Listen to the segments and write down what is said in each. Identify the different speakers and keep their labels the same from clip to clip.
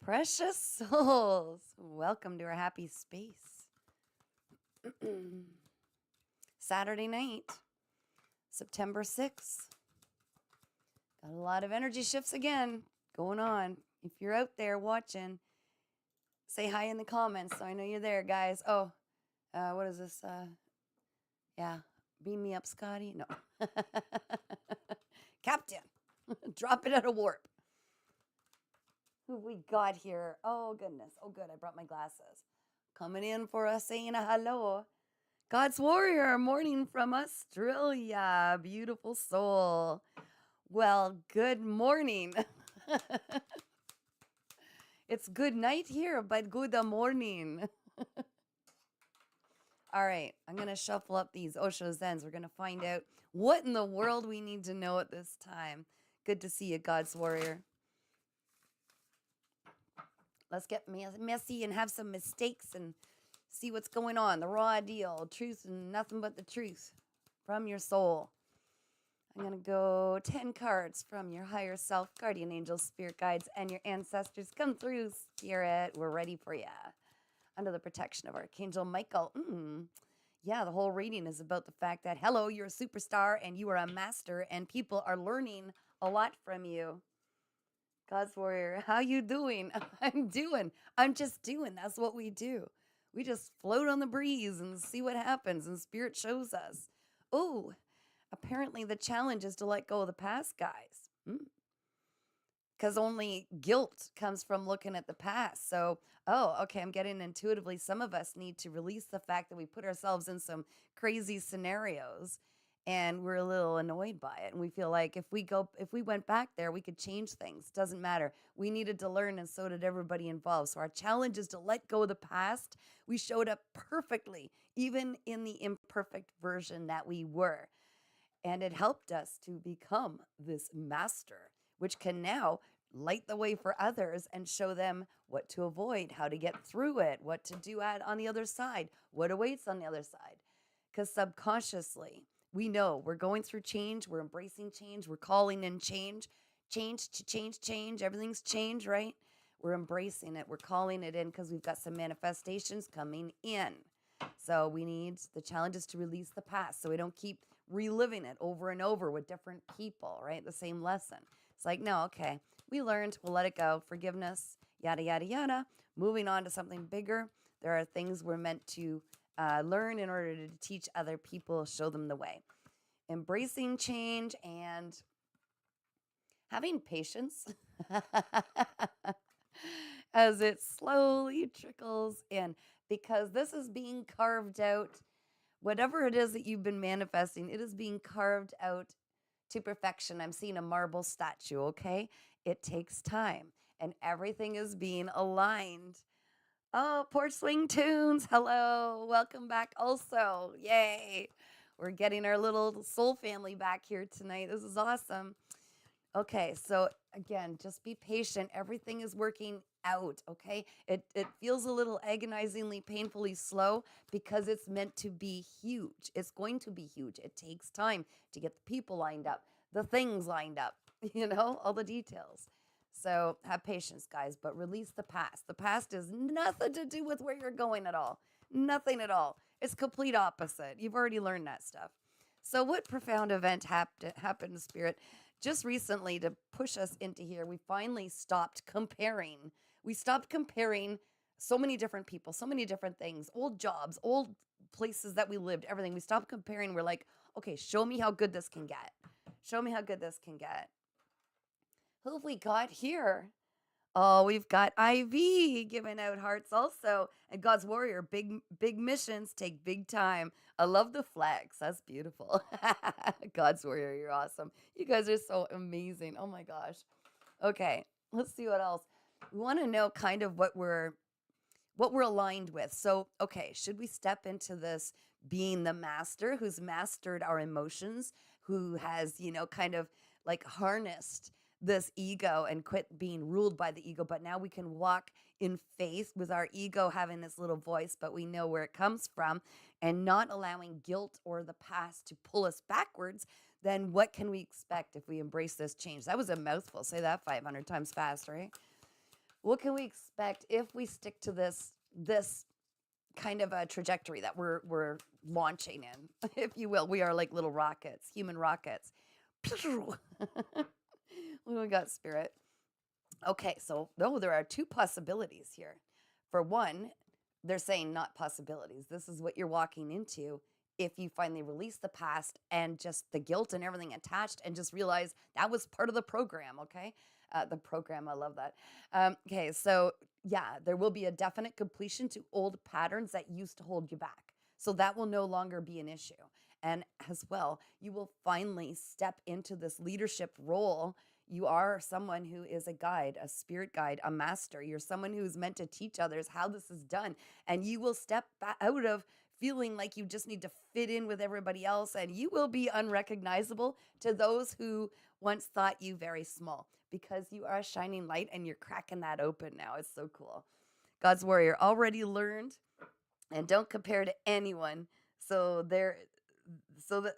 Speaker 1: Precious souls, welcome to our happy space. Saturday night, September 6th. Got a lot of energy shifts again going on. If you're out there watching, say hi in the comments so I know you're there, guys. Oh, what is this? Yeah, beam me up, Scotty. No. Captain, drop it out of warp. Who we got here? Oh, goodness. Oh, good. I brought my glasses. Coming in for us saying a hello. God's warrior, morning from Australia. Beautiful soul. Well, good morning. It's good night here, but good morning. All right, I'm going to shuffle up these Osho Zens. We're going to find out what in the world we need to know at this time. Good to see you, God's warrior. Let's get messy and have some mistakes and see what's going on. The raw deal, truth and nothing but the truth from your soul. I'm going to go 10 cards from your higher self, guardian angels, spirit guides, and your ancestors. Come through, spirit. We're ready for you. Under the protection of Archangel Michael. Yeah, the whole reading is about the fact that, hello, you're a superstar and you are a master and people are learning a lot from you. God's warrior, how you doing? I'm just doing. That's what we do. We just float on the breeze and see what happens, and spirit shows us. Oh, apparently the challenge is to let go of the past, guys. Because only guilt comes from looking at the past. So, okay, I'm getting intuitively, some of us need to release the fact that we put ourselves in some crazy scenarios and we're a little annoyed by it. And we feel like if we went back there, we could change things. Doesn't matter. We needed to learn, and so did everybody involved. So our challenge is to let go of the past. We showed up perfectly, even in the imperfect version that we were. And it helped us to become this master, which can now light the way for others and show them what to avoid, how to get through it, what to do on the other side, what awaits on the other side. Because subconsciously, we know we're going through change, we're embracing change, we're calling in change. Change. Everything's change, right? We're embracing it, we're calling it in because we've got some manifestations coming in. So we need the challenges to release the past so we don't keep reliving it over and over with different people, right? The same lesson. It's like, no, okay, we learned, we'll let it go. Forgiveness, yada, yada, yada. Moving on to something bigger. There are things we're meant to learn in order to teach other people, show them the way. Embracing change and having patience as it slowly trickles in, because this is being carved out. Whatever it is that you've been manifesting, it is being carved out to perfection. I'm seeing a marble statue, okay? It takes time, and everything is being aligned. Oh, Porch Swing Tunes, hello. Welcome back also. Yay. We're getting our little soul family back here tonight. This is awesome. Okay, so again, just be patient. Everything is working out, okay? It feels a little agonizingly, painfully slow because it's meant to be huge. It's going to be huge. It takes time to get the people lined up, the things lined up, all the details. So have patience, guys, but release the past. The past has nothing to do with where you're going at all. Nothing at all. It's complete opposite. You've already learned that stuff. So what profound event happened, Spirit? Just recently, to push us into here, we finally stopped comparing. We stopped comparing so many different people, so many different things, old jobs, old places that we lived, everything. We stopped comparing. We're like, okay, show me how good this can get. Show me how good this can get. Who have we got here? Oh, we've got IV giving out hearts also. And God's warrior, big missions take big time. I love the flags. That's beautiful. God's warrior, you're awesome. You guys are so amazing. Oh my gosh. Okay, let's see what else. We want to know kind of what we're aligned with. So, okay, should we step into this being the master who's mastered our emotions, who has, kind of like harnessed this ego and quit being ruled by the ego, but now we can walk in faith with our ego having this little voice, but we know where it comes from, and not allowing guilt or the past to pull us backwards. Then what can we expect if we embrace this change? That was a mouthful. Say that 500 times fast, right? What can we expect if we stick to this kind of a trajectory that we're launching in, if you will? We are like little rockets, human rockets. We got spirit. Okay, so no, there are two possibilities here. For one, they're saying not possibilities. This is what you're walking into if you finally release the past and just the guilt and everything attached and just realize that was part of the program, okay? The program, I love that. Okay, so yeah, there will be a definite completion to old patterns that used to hold you back. So that will no longer be an issue. And as well, you will finally step into this leadership role. You are someone who is a guide, a spirit guide, a master. You're someone who's meant to teach others how this is done. And you will step out of feeling like you just need to fit in with everybody else. And you will be unrecognizable to those who once thought you very small, because you are a shining light and you're cracking that open now. It's so cool. God's warrior already learned, and don't compare to anyone. So there, so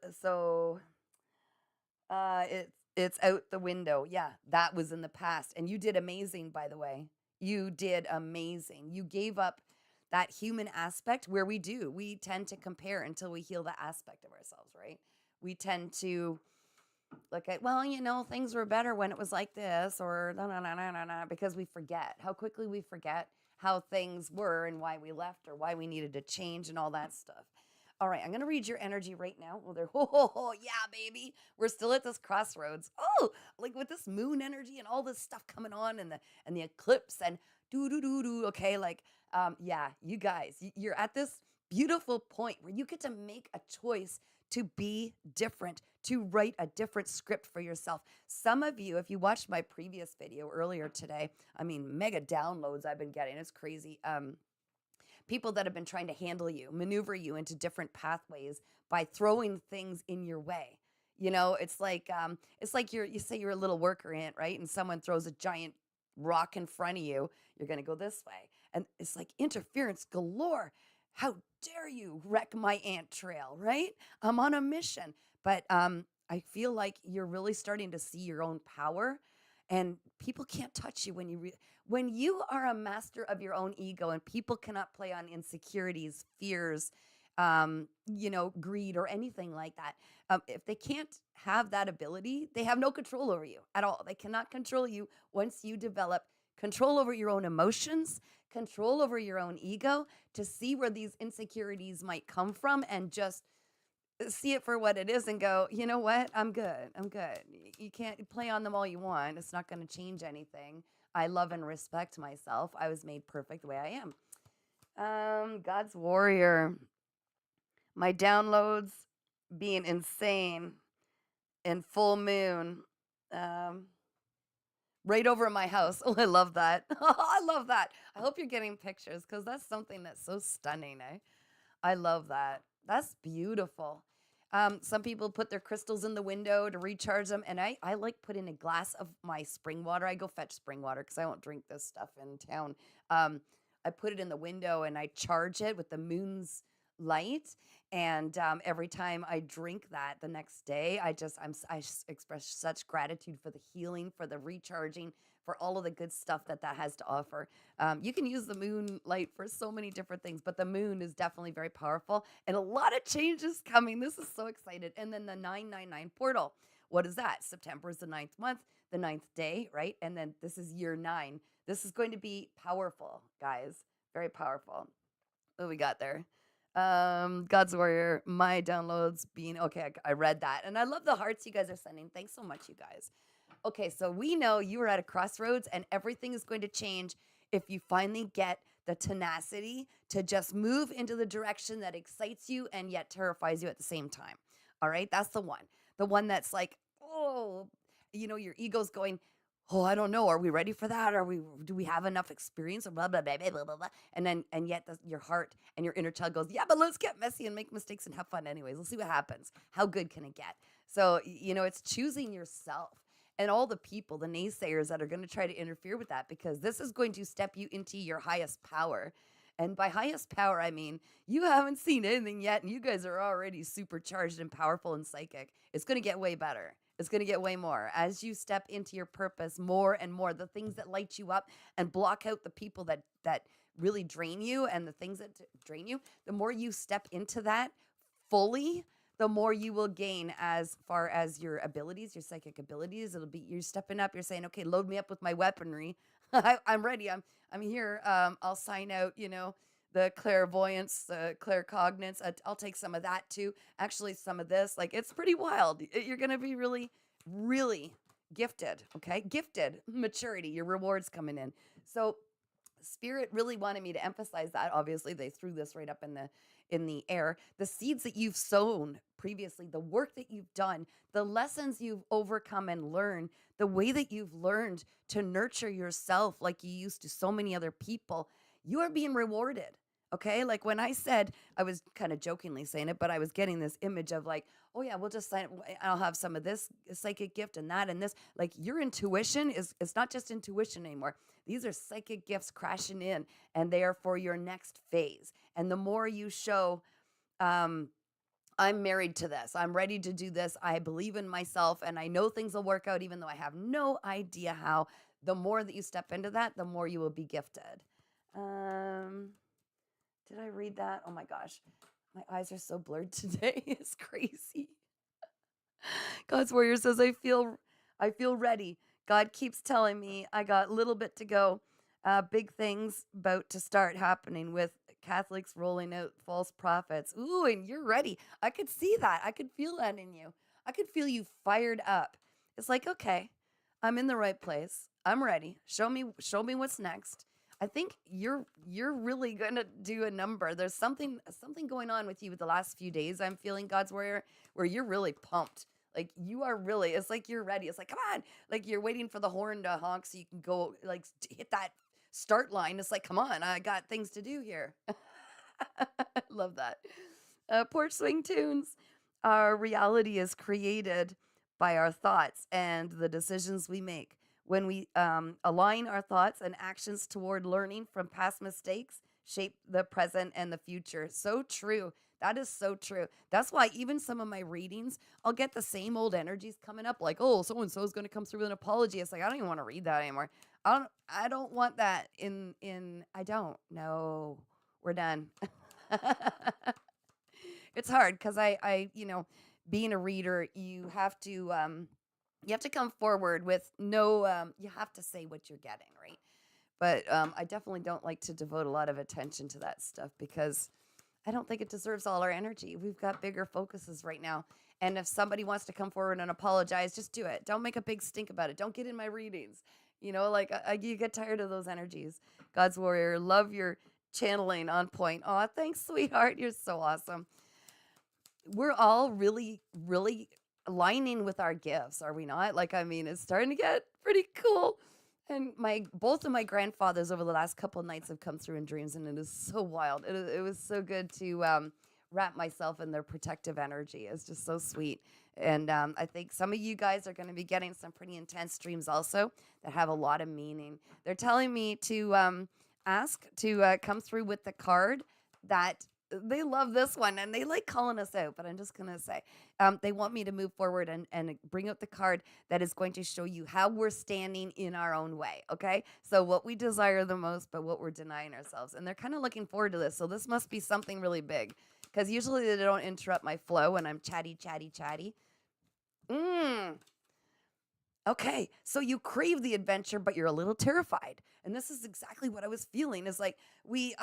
Speaker 1: it's out the window. Yeah, that was in the past, and you did amazing. By the way, you did amazing. You gave up that human aspect where we tend to compare until we heal the aspect of ourselves, right? We tend to look at, well, things were better when it was like this, or no, no, no, no, no, no, because we forget how quickly we forget how things were and why we left or why we needed to change and all that stuff. All right, I'm going to read your energy right now. Well, they're, yeah, baby. We're still at this crossroads. Oh, like with this moon energy and all this stuff coming on, and the eclipse and do. Okay, like yeah, you guys, you're at this beautiful point where you get to make a choice to be different, to write a different script for yourself. Some of you, if you watched my previous video earlier today, I mean, mega downloads I've been getting. It's crazy. People that have been trying to handle you, maneuver you into different pathways by throwing things in your way. It's like you say you're a little worker ant, right? And someone throws a giant rock in front of you, you're going to go this way. And it's like interference galore. How dare you wreck my ant trail, right? I'm on a mission. But I feel like you're really starting to see your own power, and people can't touch you when you are a master of your own ego, and people cannot play on insecurities, fears, greed or anything like that. If they can't have that ability, they have no control over you at all. They cannot control you once you develop control over your own emotions, control over your own ego, to see where these insecurities might come from and just see it for what it is and go, you know what? I'm good. I'm good. You can't play on them all you want. It's not going to change anything. I love and respect myself. I was made perfect the way I am. God's warrior. My downloads being insane in full moon. Right over my house. Oh, I love that. I love that. I hope you're getting pictures, because that's something that's so stunning, eh? I love that. That's beautiful. Some people put their crystals in the window to recharge them, and I like putting a glass of my spring water. I go fetch spring water because I won't drink this stuff in town. I put it in the window and I charge it with the moon's light. And every time I drink that the next day, I express such gratitude for the healing, for the recharging, for all of the good stuff that has to offer. You can use the moonlight for so many different things, but the moon is definitely very powerful, and a lot of changes coming. This is so excited. And then the 999 portal. What is that? September is the 9th month, the 9th day, right? And then this is year 9. This is going to be powerful, guys. Very powerful. What we got there? God's warrior, my downloads being okay. I read that, and I love the hearts you guys are sending. Thanks so much, you guys. Okay, so we know you are at a crossroads, and everything is going to change if you finally get the tenacity to just move into the direction that excites you and yet terrifies you at the same time. All right, that's the one that's like, oh, your ego's going, oh, I don't know. Are we ready for that? Do we have enough experience? Or blah, blah, blah, blah, blah, blah. And yet your heart and your inner child goes, yeah, but let's get messy and make mistakes and have fun anyways. Let's see what happens. How good can it get? So, it's choosing yourself and all the people, the naysayers that are going to try to interfere with that, because this is going to step you into your highest power. And by highest power, I mean, you haven't seen anything yet, and you guys are already supercharged and powerful and psychic. It's going to get way better. It's going to get way more as you step into your purpose more and more. The things that light you up and block out the people that really drain you, and the things that drain you, the more you step into that fully, the more you will gain as far as your abilities, your psychic abilities. It'll be you're stepping up. You're saying, okay, load me up with my weaponry. I'm ready. I'm here. I'll sign out. The clairvoyance, the claircognance. I'll take some of that too. Actually, some of this. Like it's pretty wild. You're gonna be really, really gifted. Okay, gifted maturity. Your rewards coming in. So Spirit really wanted me to emphasize that. Obviously, they threw this right up in the air. The seeds that you've sown previously, the work that you've done, the lessons you've overcome and learned, the way that you've learned to nurture yourself like you used to so many other people, you are being rewarded. Okay. Like when I said, I was kind of jokingly saying it, but I was getting this image of like, oh yeah, we'll just sign, I'll have some of this psychic gift and that and this. Like your intuition is, it's not just intuition anymore. These are psychic gifts crashing in, and they are for your next phase. And the more you show, um, I'm married to this, I'm ready to do this, I believe in myself, and I know things will work out, even though I have no idea how, the more that you step into that, the more you will be gifted. Um, did I read that? Oh my gosh. My eyes are so blurred today. It's crazy. God's warrior says, I feel ready. God keeps telling me I got a little bit to go. Big things about to start happening with Catholics rolling out false prophets. Ooh, and you're ready. I could see that. I could feel that in you. I could feel you fired up. It's like, okay, I'm in the right place. I'm ready. Show me what's next. I think you're really gonna do a number. There's something going on with you with the last few days. I'm feeling God's warrior where you're really pumped. Like you are really, it's like you're ready. It's like, come on. Like you're waiting for the horn to honk so you can go like hit that start line. It's like, come on, I got things to do here. Love that. Porch Swing Tunes. Our reality is created by our thoughts and the decisions we make. When we align our thoughts and actions toward learning from past mistakes, shape the present and the future. So true. That is so true. That's why even some of my readings, I'll get the same old energies coming up, like, oh, so and so is going to come through with an apology. It's like I don't even want to read that anymore. I don't want that in I don't. No. We're done. It's hard because being a reader, you have to come forward with no you have to say what you're getting, right? But I definitely don't like to devote a lot of attention to that stuff because I don't think it deserves all our energy. We've got bigger focuses right now. And if somebody wants to come forward and apologize, just do it. Don't make a big stink about it. Don't get in my readings. Like you get tired of those energies. God's warrior, love your channeling on point. Aw, thanks, sweetheart. You're so awesome. We're all really, really aligning with our gifts, are we not? Like, I mean, it's starting to get pretty cool. And both of my grandfathers over the last couple of nights have come through in dreams, and it is so wild. It was so good to wrap myself in their protective energy. It's just so sweet. And I think some of you guys are going to be getting some pretty intense dreams also that have a lot of meaning. They're telling me to ask to come through with the card that they love this one and they like calling us out, but I'm just going to say they want me to move forward and bring out the card that is going to show you how we're standing in our own way. Okay. So what we desire the most, but what we're denying ourselves. And they're kind of looking forward to this. So this must be something really big because usually they don't interrupt my flow when I'm chatty, chatty, chatty. Okay, so you crave the adventure, but you're a little terrified. And this is exactly what I was feeling is like, we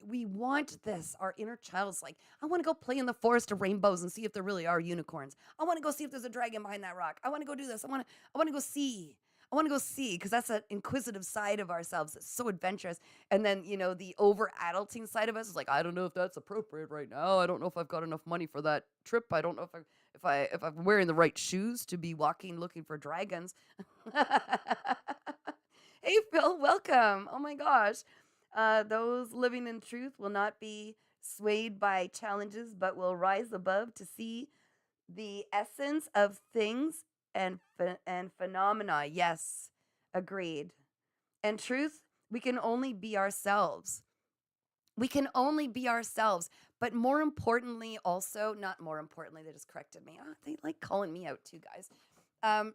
Speaker 1: want this. Our inner child's like, I want to go play in the forest of rainbows and see if there really are unicorns. I want to go see if there's a dragon behind that rock. I want to go do this. I want to go see. I want to go see because that's an inquisitive side of ourselves that's so adventurous. And then, the over adulting side of us is like, I don't know if that's appropriate right now. I don't know if I've got enough money for that trip. I don't know if I'm wearing the right shoes to be walking looking for dragons. Hey Phil, welcome. Oh my gosh. Those living in truth will not be swayed by challenges, but will rise above to see the essence of things and phenomena. Yes, agreed. And truth, we can only be ourselves. We can only be ourselves. But more importantly, also, not more importantly, they just corrected me. Oh, they like calling me out too, guys. Um,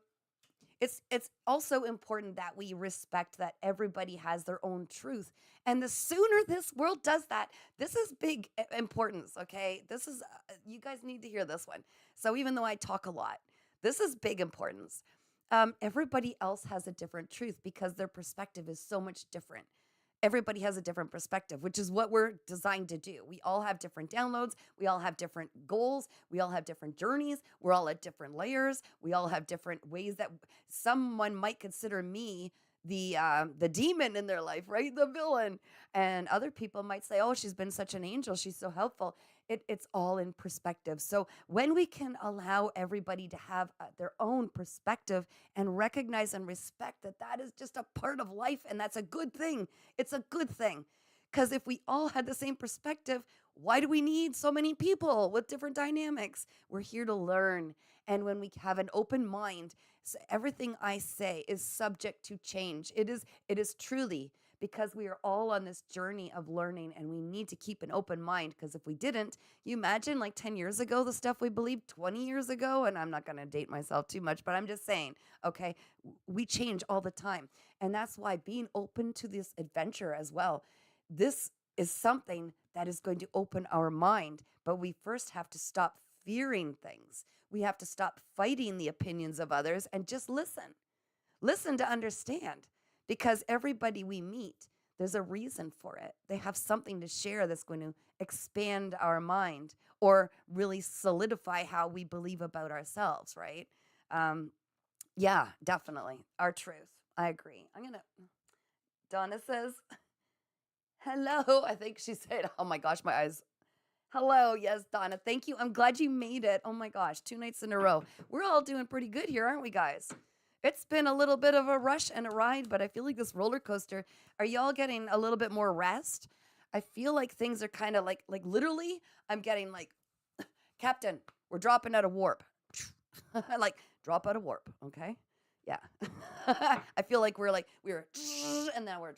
Speaker 1: it's also important that we respect that everybody has their own truth, and the sooner this world does that, this is big importance. Okay, this is you guys need to hear this one. So even though I talk a lot, this is big importance. Everybody else has a different truth because their perspective is so much different. Everybody has a different perspective, which is what we're designed to do. We all have different downloads. We all have different goals. We all have different journeys. We're all at different layers. We all have different ways that someone might consider me the demon in their life, right? The villain. And other people might say, "Oh, she's been such an angel. She's so helpful." It's all in perspective. So when we can allow everybody to have their own perspective and recognize and respect that that is just a part of life, and that's a good thing. It's a good thing. Because if we all had the same perspective, why do we need so many people with different dynamics? We're here to learn. And when we have an open mind, so everything I say is subject to change. It is truly because we are all on this journey of learning, and we need to keep an open mind, because if we didn't, you imagine like 10 years ago, the stuff we believed 20 years ago, and I'm not going to date myself too much, but I'm just saying, okay, we change all the time. And that's why being open to this adventure as well, this is something that is going to open our mind, but we first have to stop fearing things. We have to stop fighting the opinions of others and just listen. Listen to understand, because everybody we meet, there's a reason for it. They have something to share that's going to expand our mind or really solidify how we believe about ourselves, right? Um, yeah, definitely. Our truth. I agree. Donna says, hello. I think she said, oh my gosh, my eyes. Hello. Yes, Donna. Thank you. I'm glad you made it. Oh my gosh, 2 nights in a row. We're all doing pretty good here, aren't we, guys? It's been a little bit of a rush and a ride, but I feel like this roller coaster. Are y'all getting a little bit more rest? I feel like things are kind of like literally, I'm getting like, Captain, we're dropping out of warp. Like, drop out of warp, okay? Yeah. I feel like we were, and now we're,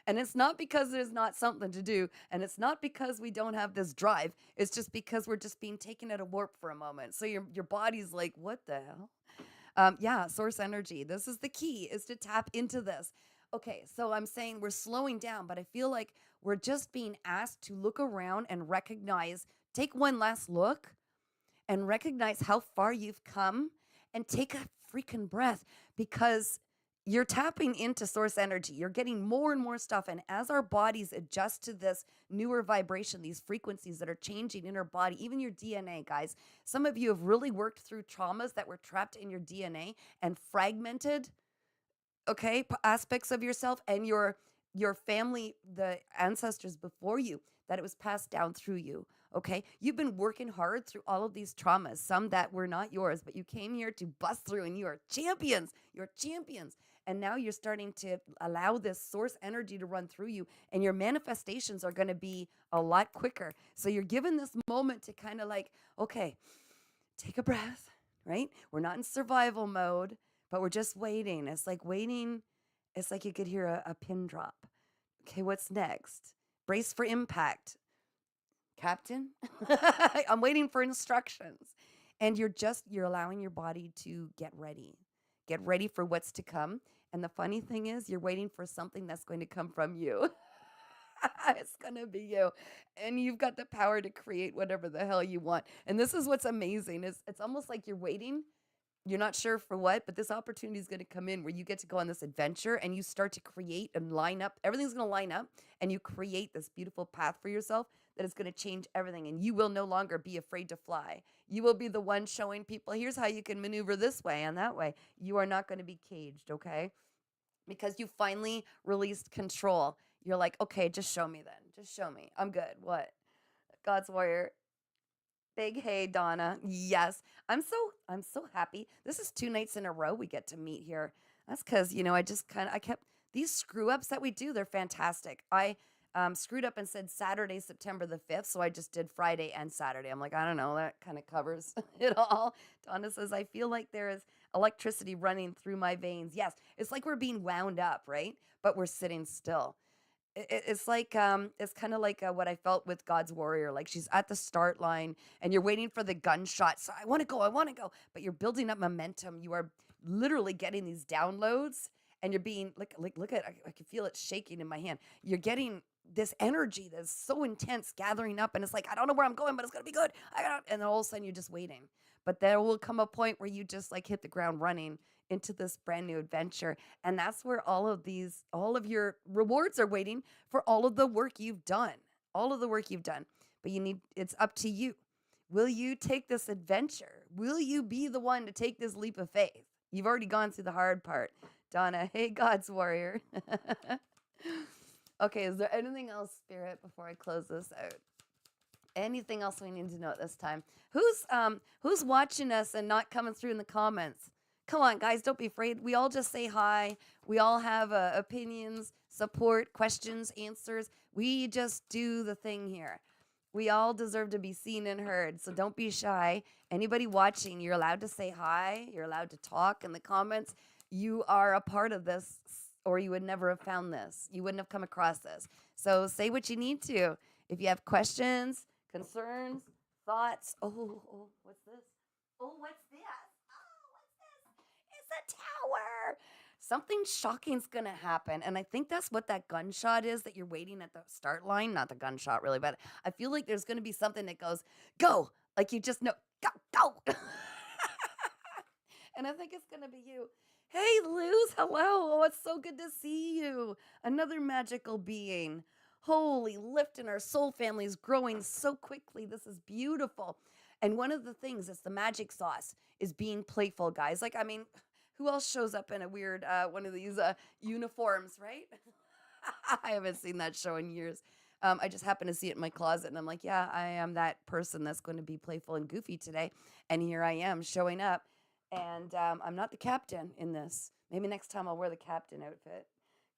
Speaker 1: and it's not because there's not something to do, and it's not because we don't have this drive. It's just because we're just being taken out of warp for a moment. So your body's like, what the hell? Yeah, source energy. This is the key, is to tap into this. Okay, so I'm saying we're slowing down, but I feel like we're just being asked to look around and recognize, take one last look and recognize how far you've come, and take a freaking breath, because you're tapping into source energy. You're getting more and more stuff. And as our bodies adjust to this newer vibration, these frequencies that are changing in our body, even your DNA, guys, some of you have really worked through traumas that were trapped in your DNA and fragmented, okay, aspects of yourself and your family, the ancestors before you, that it was passed down through you. Okay, you've been working hard through all of these traumas, some that were not yours, but you came here to bust through, and you are champions. You're champions. And now you're starting to allow this source energy to run through you, and your manifestations are going to be a lot quicker. So you're given this moment to kind of like, okay, take a breath, right? We're not in survival mode, but we're just waiting. It's like waiting. It's like you could hear a pin drop. Okay, what's next? Brace for impact. Captain, I'm waiting for instructions. And you're allowing your body to get ready. Get ready for what's to come. And the funny thing is, you're waiting for something that's going to come from you. It's going to be you. And you've got the power to create whatever the hell you want. And this is what's amazing, is it's almost like you're waiting. You're not sure for what, but this opportunity is going to come in where you get to go on this adventure, and you start to create and line up. Everything's going to line up, and you create this beautiful path for yourself that is going to change everything. And you will no longer be afraid to fly. You will be the one showing people, here's how you can maneuver this way and that way. You are not going to be caged, okay? Because you finally released control. You're like, okay, just show me then. Just show me. I'm good. What? God's warrior. Big hey, Donna. Yes. I'm so happy. This is 2 nights in a row we get to meet here. That's because, I kept these screw ups that we do, they're fantastic. I screwed up and said Saturday, September the 5th. So I just did Friday and Saturday. I'm like, I don't know. That kind of covers it all. Donna says, I feel like there is electricity running through my veins. Yes. It's like we're being wound up, right? But we're sitting still. it's kind of like what I felt with God's warrior. Like she's at the start line and you're waiting for the gunshot. So I want to go, but you're building up momentum. You are literally getting these downloads, and you're being look at I can feel it shaking in my hand. You're getting this energy that's so intense gathering up, and it's like I don't know where I'm going, but it's gonna be good. And then all of a sudden you're just waiting. But there will come a point where you just like hit the ground running into this brand new adventure, and that's where all of your rewards are waiting for all of the work you've done, all of the work you've done. But it's up to you. Will you take this adventure? Will you be the one to take this leap of faith? You've already gone through the hard part. Donna, hey, God's warrior. Okay, is there anything else, Spirit, before I close this out? Anything else we need to know at this time? Who's watching us and not coming through in the comments? Come on, guys, don't be afraid. We all just say hi. We all have opinions, support, questions, answers. We just do the thing here. We all deserve to be seen and heard, so don't be shy. Anybody watching, you're allowed to say hi. You're allowed to talk in the comments. You are a part of this, or you would never have found this. You wouldn't have come across this. So say what you need to. If you have questions, concerns, thoughts. Oh, what's this? Oh, what's this? It's a tower. Something shocking's gonna happen, and I think that's what that gunshot is that you're waiting at the start line. Not the gunshot, really, but I feel like there's gonna be something that goes, "Go!" Like you just know, go, go. And I think it's gonna be you. Hey, Luz, hello. Oh, it's so good to see you. Another magical being. Holy lift in our soul family is growing so quickly. This is beautiful. And one of the things that's the magic sauce is being playful, guys. Like, I mean, who else shows up in a weird one of these uniforms, right? I haven't seen that show in years. I just happened to see it in my closet, and I'm like, yeah, I am that person that's going to be playful and goofy today. And here I am showing up, and I'm not the captain in this. Maybe next time I'll wear the captain outfit.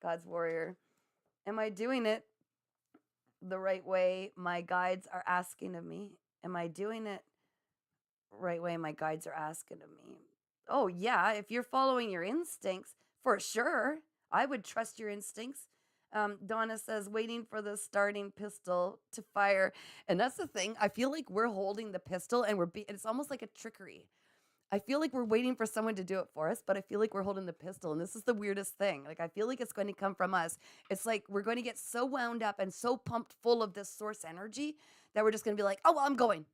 Speaker 1: God's warrior. Am I doing it the right way my guides are asking of me? Am I doing it right way my guides are asking of me? Oh, yeah, if you're following your instincts, for sure, I would trust your instincts. Donna says, waiting for the starting pistol to fire. And that's the thing. I feel like we're holding the pistol and it's almost like a trickery. I feel like we're waiting for someone to do it for us, but I feel like we're holding the pistol. And this is the weirdest thing. Like, I feel like it's going to come from us. It's like we're going to get so wound up and so pumped full of this source energy that we're just going to be like, oh, well, I'm doing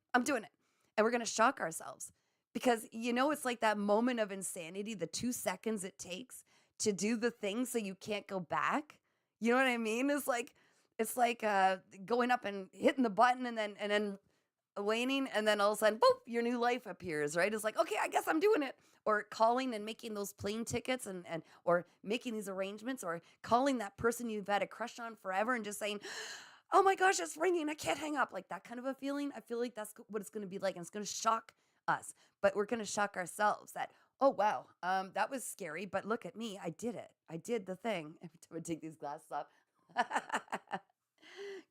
Speaker 1: it. And we're going to shock ourselves because, it's like that moment of insanity, the 2 seconds it takes to do the thing so you can't go back. You know what I mean? It's like going up and hitting the button and then waning, and then all of a sudden, boop, your new life appears, right? It's like, okay, I guess I'm doing it. Or calling and making those plane tickets and or making these arrangements, or calling that person you've had a crush on forever and just saying, oh my gosh, it's ringing, I can't hang up. Like that kind of a feeling. I feel like that's what it's going to be like, and it's going to shock us, but we're going to shock ourselves that, oh wow, that was scary, but look at me, I did it. I did the thing. Every time I take these glasses off.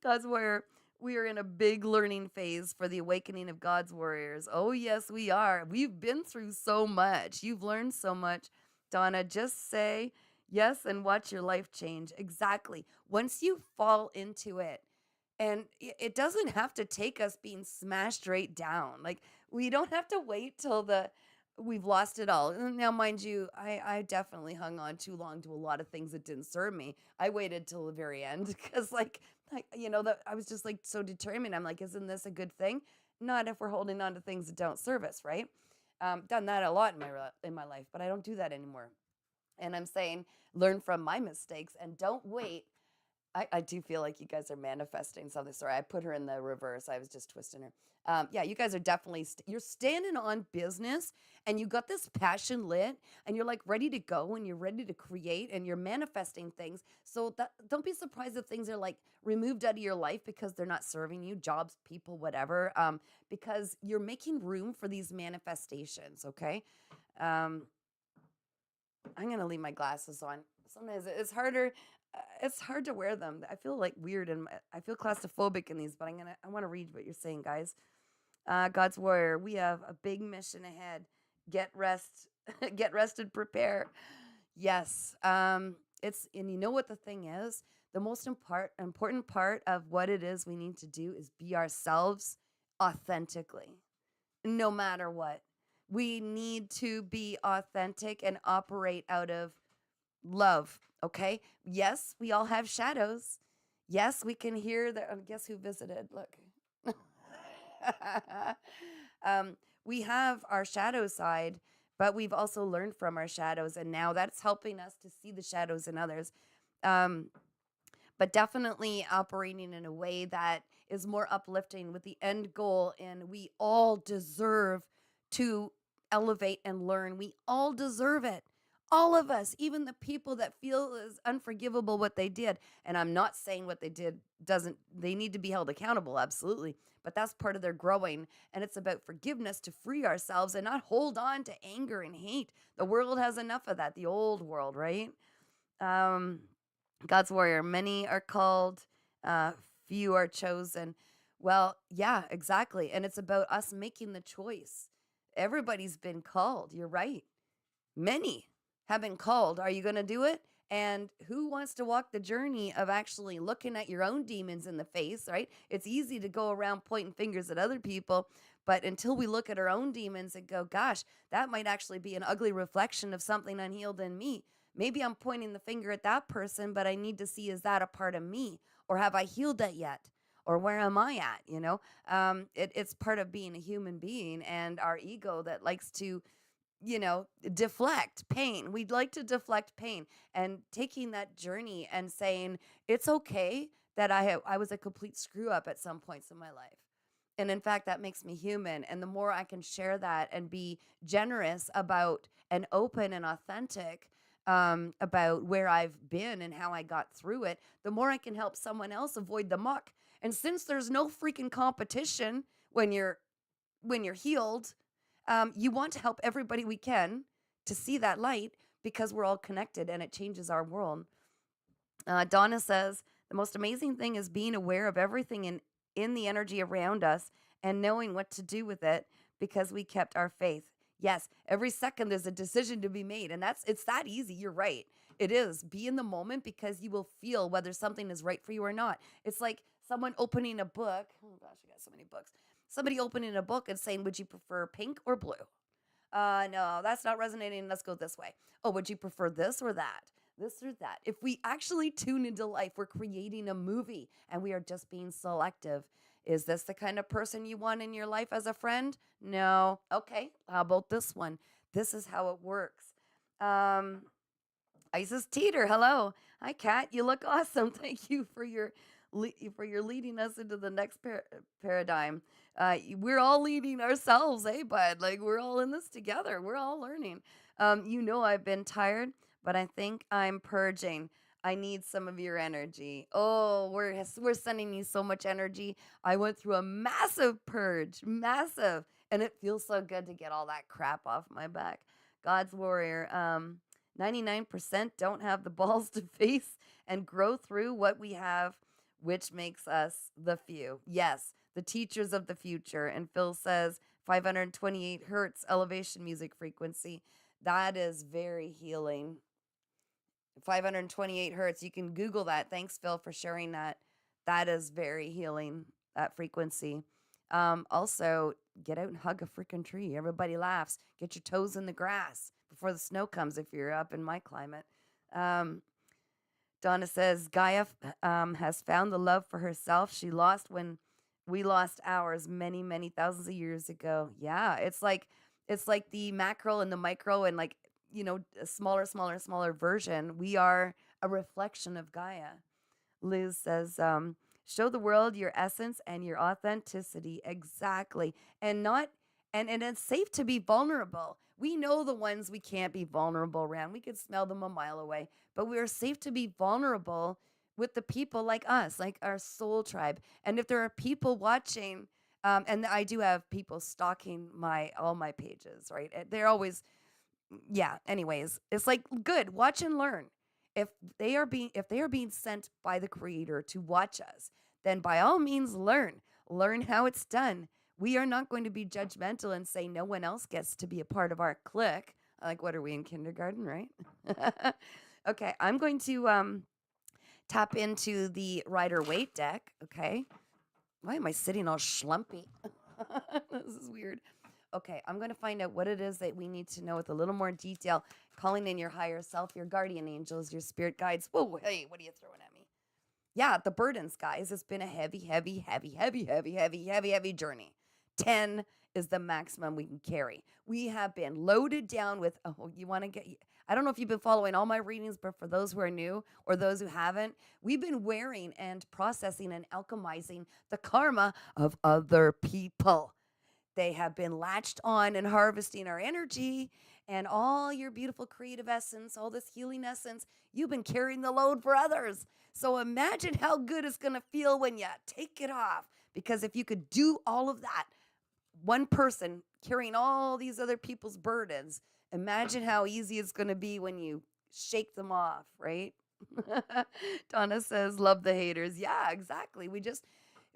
Speaker 1: God's warrior, we are in a big learning phase for the awakening of God's warriors. Oh, yes, we are. We've been through so much. You've learned so much. Donna, just say yes and watch your life change. Exactly. Once you fall into it, and it doesn't have to take us being smashed right down. Like, we don't have to wait till we've lost it all. And now, mind you, I definitely hung on too long to a lot of things that didn't serve me. I waited till the very end because, that I was just like so determined. I'm like, isn't this a good thing? Not if we're holding on to things that don't serve us, right? Done that a lot in my life, but I don't do that anymore. And I'm saying, learn from my mistakes and don't wait. I do feel like you guys are manifesting something. Sorry, I put her in the reverse. I was just twisting her. Yeah, you guys are definitely, you're standing on business, and you got this passion lit, and you're like ready to go, and you're ready to create, and you're manifesting things. So don't be surprised if things are like removed out of your life because they're not serving you, jobs, people, whatever, because you're making room for these manifestations, okay? I'm going to leave my glasses on. Sometimes it's harder. It's hard to wear them. I feel like weird, and I feel claustrophobic in these, but I want to read what you're saying, guys. God's warrior, we have a big mission ahead. Get rest, get rested, prepare. Yes. And you know what the thing is? the most important part of what it is we need to do is be ourselves authentically, no matter what. We need to be authentic and operate out of love. Okay. Yes, we all have shadows. Yes, we can hear that. Guess who visited? Look. We have our shadow side, but we've also learned from our shadows. And now that's helping us to see the shadows in others. Um, but definitely operating in a way that is more uplifting with the end goal. And we all deserve to elevate and learn. We all deserve it. All of us, even the people that feel is unforgivable what they did. And I'm not saying what they did doesn't, they need to be held accountable, absolutely. But that's part of their growing. And it's about forgiveness to free ourselves and not hold on to anger and hate. The world has enough of that, the old world, right? Um, God's warrior. Many are called, uh, few are chosen. Well, yeah, exactly. And it's about us making the choice. Everybody's been called. You're right. Many have been called. Are you going to do it? And who wants to walk the journey of actually looking at your own demons in the face, right? It's easy to go around pointing fingers at other people, but until we look at our own demons and go, gosh, that might actually be an ugly reflection of something unhealed in me. Maybe I'm pointing the finger at that person, but I need to see, is that a part of me? Or have I healed that yet? Or where am I at? It's part of being a human being and our ego that likes to deflect pain. We'd like to deflect pain, and taking that journey and saying it's okay that I was a complete screw up at some points in my life. And in fact, that makes me human. And the more I can share that and be generous about and open and authentic about where I've been and how I got through it, the more I can help someone else avoid the muck. And since there's no freaking competition when you're healed, you want to help everybody we can to see that light because we're all connected and it changes our world. Donna says, the most amazing thing is being aware of everything in the energy around us and knowing what to do with it because we kept our faith. Yes, every second there's a decision to be made, and it's that easy. You're right. It is. Be in the moment because you will feel whether something is right for you or not. It's like someone opening a book. Oh gosh, I got so many books. Somebody opening a book and saying, would you prefer pink or blue? No, that's not resonating. Let's go this way. Oh, would you prefer this or that? This or that. If we actually tune into life, we're creating a movie and we are just being selective. Is this the kind of person you want in your life as a friend? No. Okay. How about this one? This is how it works. Um, Isis Teeter, hello. Hi, Kat. You look awesome. Thank you for your leading us into the next paradigm. We're all leading ourselves, eh, bud? Like we're all in this together. We're all learning. I've been tired, but I think I'm purging. I need some of your energy. Oh, we're sending you so much energy. I went through a massive purge, massive, and it feels so good to get all that crap off my back. God's warrior. 99% don't have the balls to face and grow through what we have, which makes us the few. Yes, the teachers of the future. And Phil says 528 hertz elevation music frequency. That is very healing. 528 hertz. You can Google that. Thanks, Phil, for sharing that. That is very healing, that frequency. Also, get out and hug a freaking tree. Everybody laughs. Get your toes in the grass before the snow comes if you're up in my climate. Donna says, Gaia has found the love for herself she lost when we lost ours many, many thousands of years ago. Yeah, it's like the macro and the micro and a smaller version. We are a reflection of Gaia. Liz says, show the world your essence and your authenticity. Exactly. And it's safe to be vulnerable. We know the ones we can't be vulnerable around. We could smell them a mile away, but we are safe to be vulnerable with the people like us, like our soul tribe. And if there are people watching, and I do have people stalking all my pages, right? They're always, yeah. Anyways, it's like good. Watch and learn. If they are being sent by the Creator to watch us, then by all means learn how it's done. We are not going to be judgmental and say no one else gets to be a part of our clique. Like, what are we in kindergarten, right? Okay, I'm going to tap into the Rider Waite deck. Okay. Why am I sitting all schlumpy? This is weird. Okay, I'm going to find out what it is that we need to know with a little more detail. Calling in your higher self, your guardian angels, your spirit guides. Whoa, hey, what are you throwing at me? Yeah, the burdens, guys. It's been a heavy, heavy, heavy, heavy, heavy, heavy, heavy, heavy journey. 10 is the maximum we can carry. We have been loaded down with, oh, you want to get, I don't know if you've been following all my readings, but for those who are new or those who haven't, we've been wearing and processing and alchemizing the karma of other people. They have been latched on and harvesting our energy and all your beautiful creative essence, all this healing essence. You've been carrying the load for others. So imagine how good it's going to feel when you take it off. Because if you could do all of that, one person carrying all these other people's burdens, imagine how easy it's going to be when you shake them off, right? Donna says, love the haters. Yeah, exactly.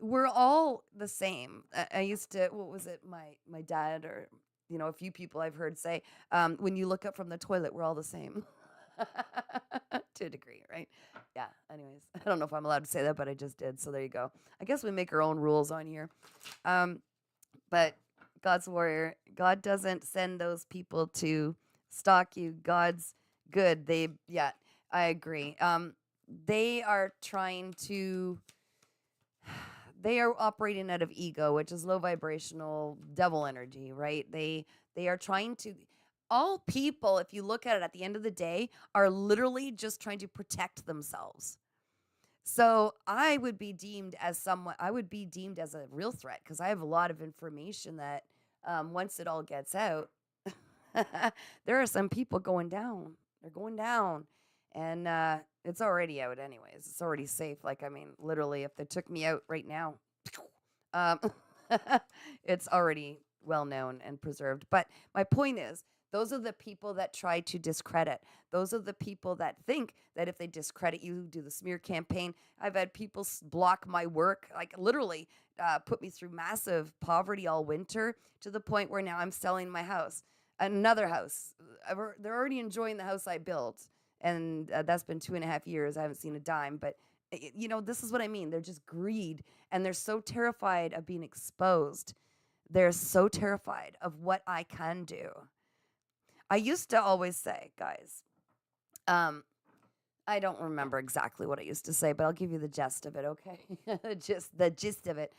Speaker 1: We're all the same. I used to, what was it? My dad or, a few people I've heard say, when you look up from the toilet, we're all the same. To a degree, right? Yeah. Anyways, I don't know if I'm allowed to say that, but I just did. So there you go. I guess we make our own rules on here. But God's warrior, God doesn't send those people to stalk you. God's good. Yeah, I agree. They are trying to, they are operating out of ego, which is low vibrational devil energy, right? They are trying to, all people, if you look at it at the end of the day, are literally just trying to protect themselves. So I would be deemed as a real threat because I have a lot of information that once it all gets out, there are some people going down. They're going down. And it's already out anyways. It's already safe. Like, I mean, literally, if they took me out right now, um, it's already well known and preserved. But my point is, those are the people that try to discredit. Those are the people that think that if they discredit you, do the smear campaign. I've had people block my work, like literally put me through massive poverty all winter to the point where now I'm selling my house, another house. They're already enjoying the house I built. And that's been 2.5 years. I haven't seen a dime. But, this is what I mean. They're just greed. And they're so terrified of being exposed. They're so terrified of what I can do. I used to always say, guys, I don't remember exactly what I used to say, but I'll give you the gist of it, okay? Just the gist of it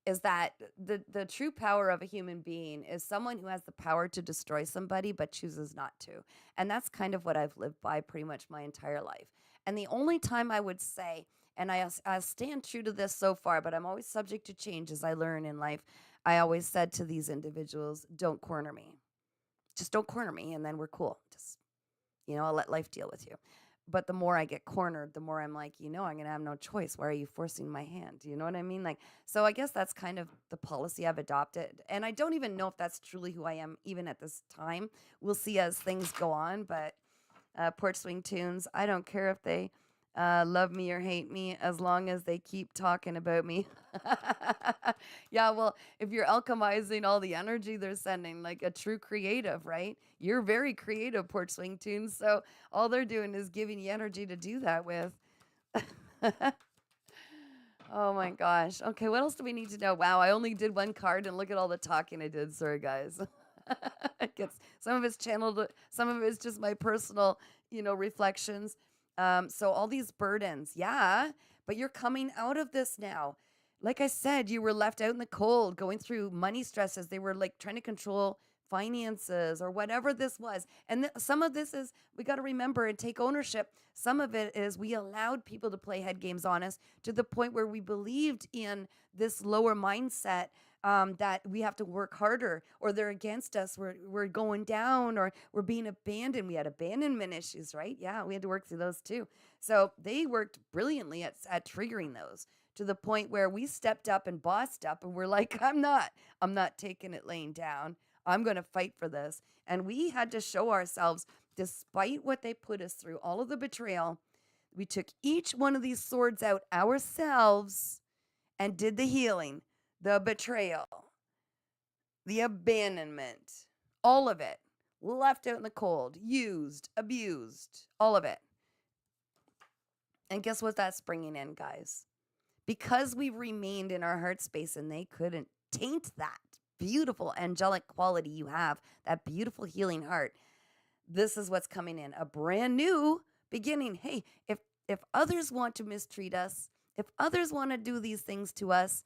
Speaker 1: is that the true power of a human being is someone who has the power to destroy somebody but chooses not to. And that's kind of what I've lived by pretty much my entire life. And the only time I would say, and I stand true to this so far, but I'm always subject to change as I learn in life, I always said to these individuals, don't corner me. Just don't corner me, and then we're cool. Just, I'll let life deal with you. But the more I get cornered, the more I'm like, I'm going to have no choice. Why are you forcing my hand? You know what I mean? Like, so I guess that's kind of the policy I've adopted. And I don't even know if that's truly who I am, even at this time. We'll see as things go on. But Porch Swing Tunes, I don't care if they love me or hate me as long as they keep talking about me. Yeah, well, if you're alchemizing all the energy they're sending, like a true creative, right? You're very creative, Porch Swing Tunes. So all they're doing is giving you energy to do that with. Oh my gosh. Okay, what else do we need to know? Wow, I only did one card and look at all the talking I did. Sorry, guys. Some of it's channeled, some of it's just my personal, reflections. So all these burdens, yeah, but you're coming out of this now. Like I said, you were left out in the cold, going through money stresses. They were like trying to control finances or whatever this was. And some of this is, we got to remember and take ownership. Some of it is we allowed people to play head games on us to the point where we believed in this lower mindset that we have to work harder or they're against us. We're going down or we're being abandoned. We had abandonment issues, right? Yeah, we had to work through those too. So they worked brilliantly at triggering those to the point where we stepped up and bossed up and we're like, I'm not taking it laying down. I'm going to fight for this. And we had to show ourselves, despite what they put us through, all of the betrayal, we took each one of these swords out ourselves and did the healing, the betrayal, the abandonment, all of it, left out in the cold, used, abused, all of it. And guess what that's bringing in, guys? Because we remained in our heart space and they couldn't taint that beautiful angelic quality you have, that beautiful healing heart. This is what's coming in, a brand new beginning. Hey, if others want to mistreat us, if others want to do these things to us,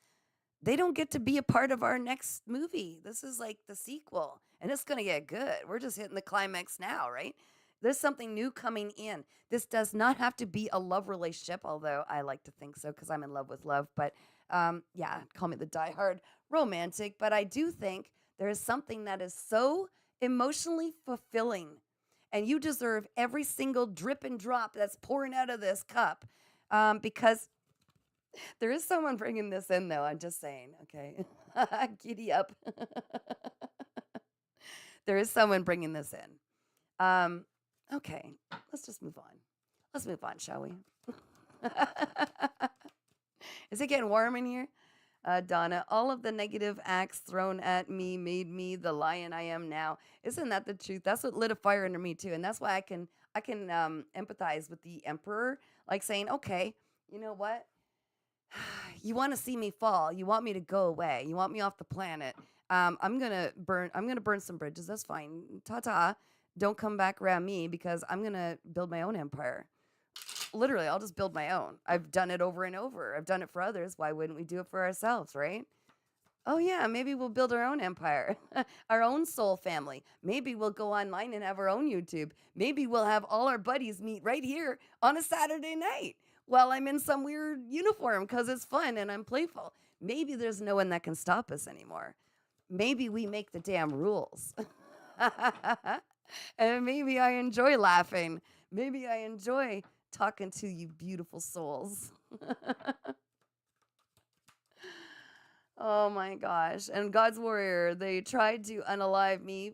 Speaker 1: they don't get to be a part of our next movie. This is like the sequel, and it's going to get good. We're just hitting the climax now, right? There's something new coming in. This does not have to be a love relationship, although I like to think so because I'm in love with love. But yeah, call me the diehard romantic. But I do think there is something that is so emotionally fulfilling, and you deserve every single drip and drop that's pouring out of this cup, because there is someone bringing this in, though. I'm just saying, okay? Giddy up. There is someone bringing this in. Okay, let's just move on. Let's move on, shall we? Is it getting warm in here? Donna, all of the negative acts thrown at me made me the lion I am now. Isn't that the truth? That's what lit a fire under me too, and that's why I can empathize with the emperor, like saying, okay, you know what? You want to see me fall. You want me to go away. You want me off the planet. I'm gonna burn some bridges. That's fine. Ta-ta. Don't come back around me because I'm gonna build my own empire. Literally, I'll just build my own. I've done it over and over. I've done it for others. Why wouldn't we do it for ourselves, right? Oh yeah, maybe we'll build our own empire, our own soul family. Maybe we'll go online and have our own YouTube. Maybe we'll have all our buddies meet right here on a Saturday night while I'm in some weird uniform because it's fun and I'm playful. Maybe there's no one that can stop us anymore. Maybe we make the damn rules. And maybe I enjoy laughing. Maybe I enjoy talking to you beautiful souls. Oh my gosh. And God's warrior, they tried to unalive me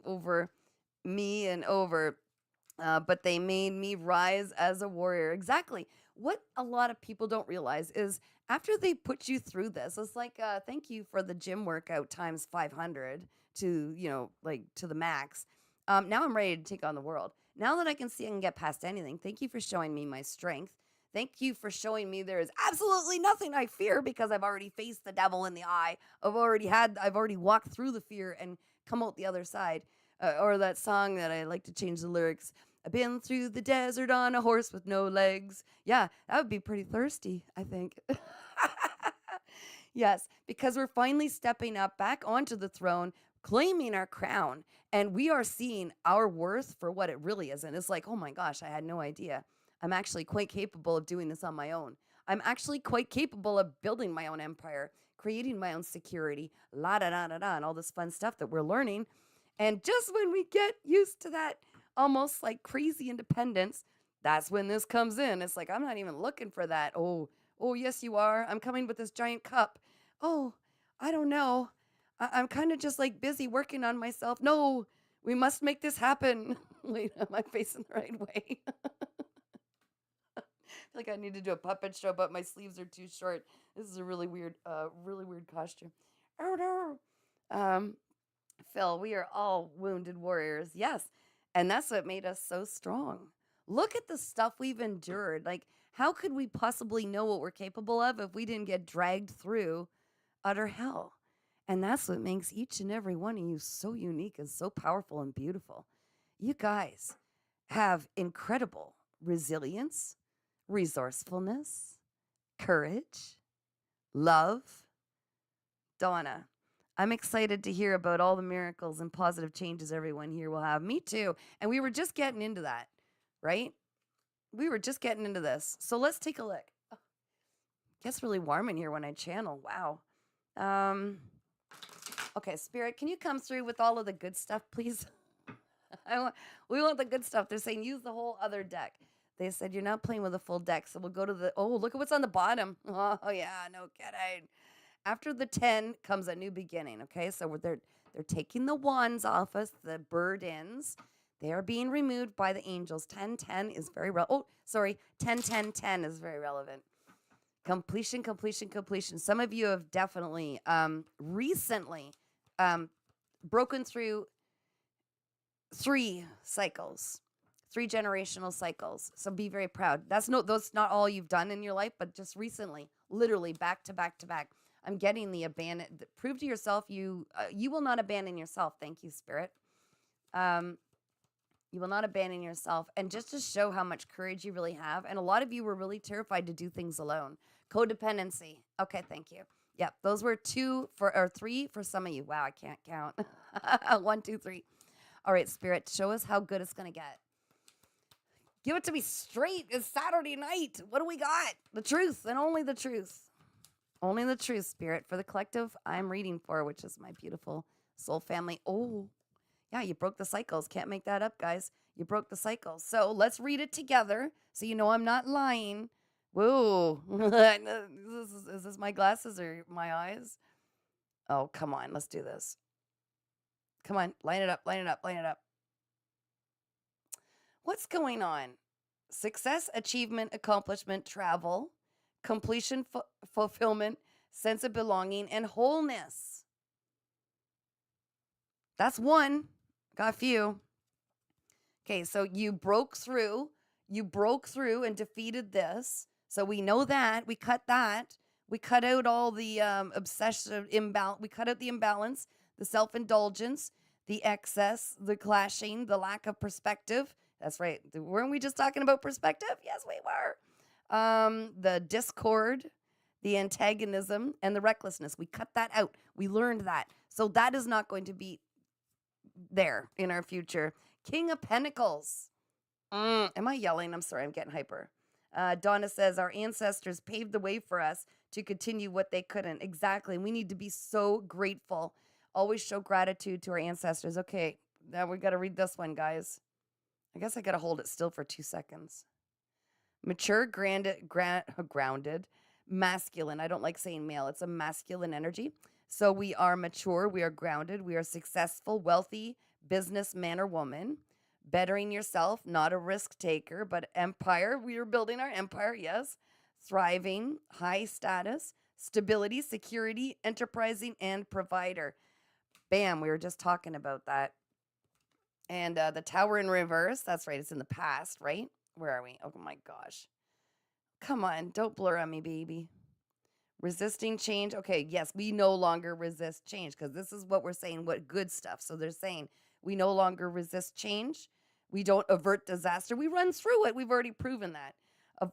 Speaker 1: and over, but they made me rise as a warrior. Exactly. What a lot of people don't realize is after they put you through this, it's like, thank you for the gym workout times 500 to, like to the max. Now I'm ready to take on the world. Now that I can see I can get past anything, thank you for showing me my strength. Thank you for showing me there is absolutely nothing I fear because I've already faced the devil in the eye. I've already walked through the fear and come out the other side. Or that song that I like to change the lyrics. I've been through the desert on a horse with no legs. Yeah, that would be pretty thirsty, I think. Yes, because we're finally stepping up back onto the throne, claiming our crown, and we are seeing our worth for what it really is. And it's like, oh my gosh, I had no idea. I'm actually quite capable of doing this on my own. I'm actually quite capable of building my own empire, creating my own security, la da da da da, and all this fun stuff that we're learning. And just when we get used to that almost like crazy independence, that's when this comes in. It's like, I'm not even looking for that. Oh, yes, you are. I'm coming with this giant cup. Oh, I don't know. I'm kind of just like busy working on myself. No, we must make this happen. Wait, am I facing the right way? I feel like I need to do a puppet show, but my sleeves are too short. This is a really weird costume. Oh no. Phil, we are all wounded warriors. Yes. And that's what made us so strong. Look at the stuff we've endured. Like, how could we possibly know what we're capable of if we didn't get dragged through utter hell? And that's what makes each and every one of you so unique and so powerful and beautiful. You guys have incredible resilience, resourcefulness, courage, love. Donna, I'm excited to hear about all the miracles and positive changes everyone here will have. Me too. And we were just getting into that, right? We were just getting into this. So let's take a look. Oh, it gets really warm in here when I channel. Wow. Okay, Spirit, can you come through with all of the good stuff, please? We want the good stuff. They're saying use the whole other deck. They said you're not playing with a full deck, so we'll go to look at what's on the bottom. Oh, yeah, no kidding. After the 10 comes a new beginning, okay? So they're taking the wands off us, the burdens. They are being removed by the angels. 10-10 is very 10-10-10 is very relevant. Completion. Some of you have definitely recently broken through 3 cycles, 3 generational cycles. So be very proud. That's not all you've done in your life, but just recently, literally back to back to back. I'm getting the abandon. Prove to yourself you will not abandon yourself. Thank you, Spirit. You will not abandon yourself. And just to show how much courage you really have. And a lot of you were really terrified to do things alone. Codependency. Okay, thank you. Yep, those were 3 for some of you. Wow, I can't count. 1, 2, 3. All right, Spirit, show us how good it's going to get. Give it to me straight. It's Saturday night. What do we got? The truth and only the truth. Only the truth, Spirit, for the collective I'm reading for, which is my beautiful soul family. Oh, yeah, you broke the cycles. Can't make that up, guys. You broke the cycles. So let's read it together so you know I'm not lying. Whoa. Is this my glasses or my eyes? Oh, come on. Let's do this. Come on. Line it up, line it up, line it up. What's going on? Success, achievement, accomplishment, travel, completion, fulfillment, sense of belonging, and wholeness. That's one. Got a few. Okay, so you broke through. You broke through and defeated this. So we know that. We cut that. We cut out all the obsessive imbalance. We cut out the imbalance, the self-indulgence, the excess, the clashing, the lack of perspective. That's right. Weren't we just talking about perspective? Yes, we were. The discord, the antagonism, and the recklessness. We cut that out. We learned that. So that is not going to be there in our future. King of Pentacles. Am I yelling? I'm sorry. I'm getting hyper. Donna says, our ancestors paved the way for us to continue what they couldn't. Exactly. We need to be so grateful. Always show gratitude to our ancestors. Okay, now we got to read this one, guys. I guess I got to hold it still for 2 seconds. Mature, grounded, masculine. I don't like saying male. It's a masculine energy. So we are mature. We are grounded. We are successful, wealthy businessman or woman. Bettering yourself, not a risk taker, but empire. We are building our empire, yes. Thriving, high status, stability, security, enterprising, and provider. Bam, we were just talking about that. And the tower in reverse, that's right, it's in the past, right? Where are we? Oh my gosh. Come on, don't blur on me, baby. Resisting change. Okay, yes, we no longer resist change because this is what we're saying, what good stuff. So they're saying we no longer resist change. We don't avert disaster. We run through it. We've already proven that.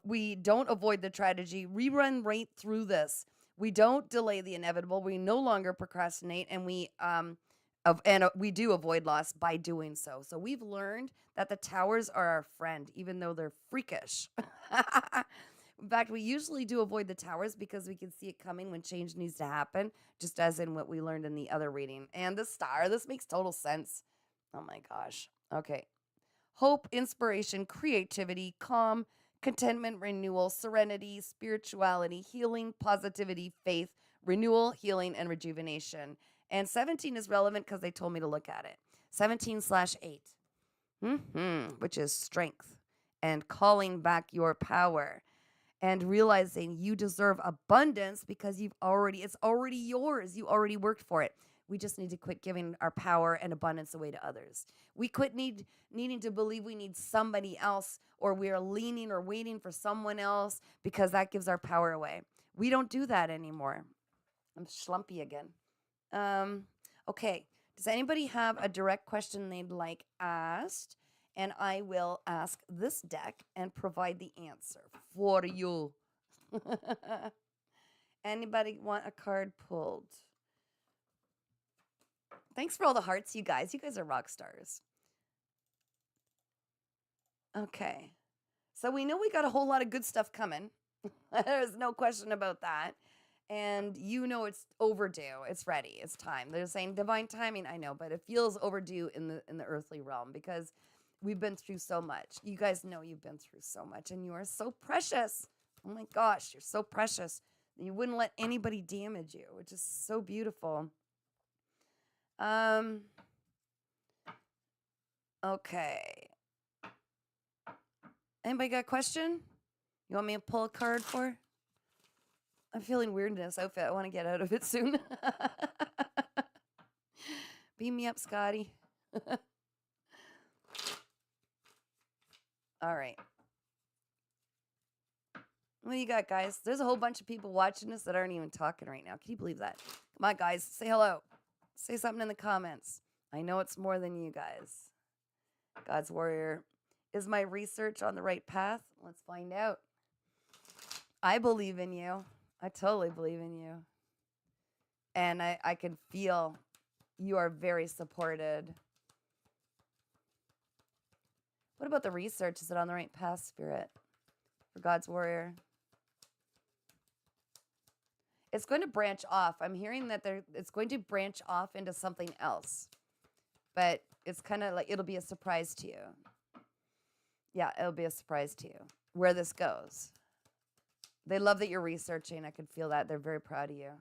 Speaker 1: We don't avoid the tragedy. We run right through this. We don't delay the inevitable. We no longer procrastinate, and we do avoid loss by doing so. So we've learned that the towers are our friend, even though they're freakish. In fact, we usually do avoid the towers because we can see it coming when change needs to happen, just as in what we learned in the other reading. And the star, this makes total sense. Oh my gosh. Okay. Hope, inspiration, creativity, calm, contentment, renewal, serenity, spirituality, healing, positivity, faith, renewal, healing, and rejuvenation. And 17 is relevant because they told me to look at it. 17/8, which is strength and calling back your power and realizing you deserve abundance because it's already yours. You already worked for it. We just need to quit giving our power and abundance away to others. We quit needing to believe we need somebody else, or we are leaning or waiting for someone else because that gives our power away. We don't do that anymore. I'm schlumpy again. Okay. Does anybody have a direct question they'd like asked? And I will ask this deck and provide the answer for you. Anybody want a card pulled? Thanks for all the hearts, you guys. You guys are rock stars. Okay. So we know we got a whole lot of good stuff coming. There's no question about that. And you know it's overdue. It's ready. It's time. They're saying divine timing. I know, but it feels overdue in the earthly realm because we've been through so much. You guys know you've been through so much, and you are so precious. Oh my gosh, you're so precious. You wouldn't let anybody damage you, which is so beautiful. Okay. Anybody got a question? You want me to pull a card for? I'm feeling weird in this outfit. I want to get out of it soon. Beam me up, Scotty. All right. What do you got, guys? There's a whole bunch of people watching us that aren't even talking right now. Can you believe that? Come on, guys. Say hello. Say something in the comments. I know it's more than you guys. God's warrior. Is my research on the right path? Let's find out. I believe in you. I totally believe in you. And I can feel you are very supported. What about the research? Is it on the right path, Spirit? For God's warrior. It's going to branch off. I'm hearing that it's going to branch off into something else. But it's kind of like it'll be a surprise to you. Yeah, it'll be a surprise to you where this goes. They love that you're researching. I could feel that. They're very proud of you.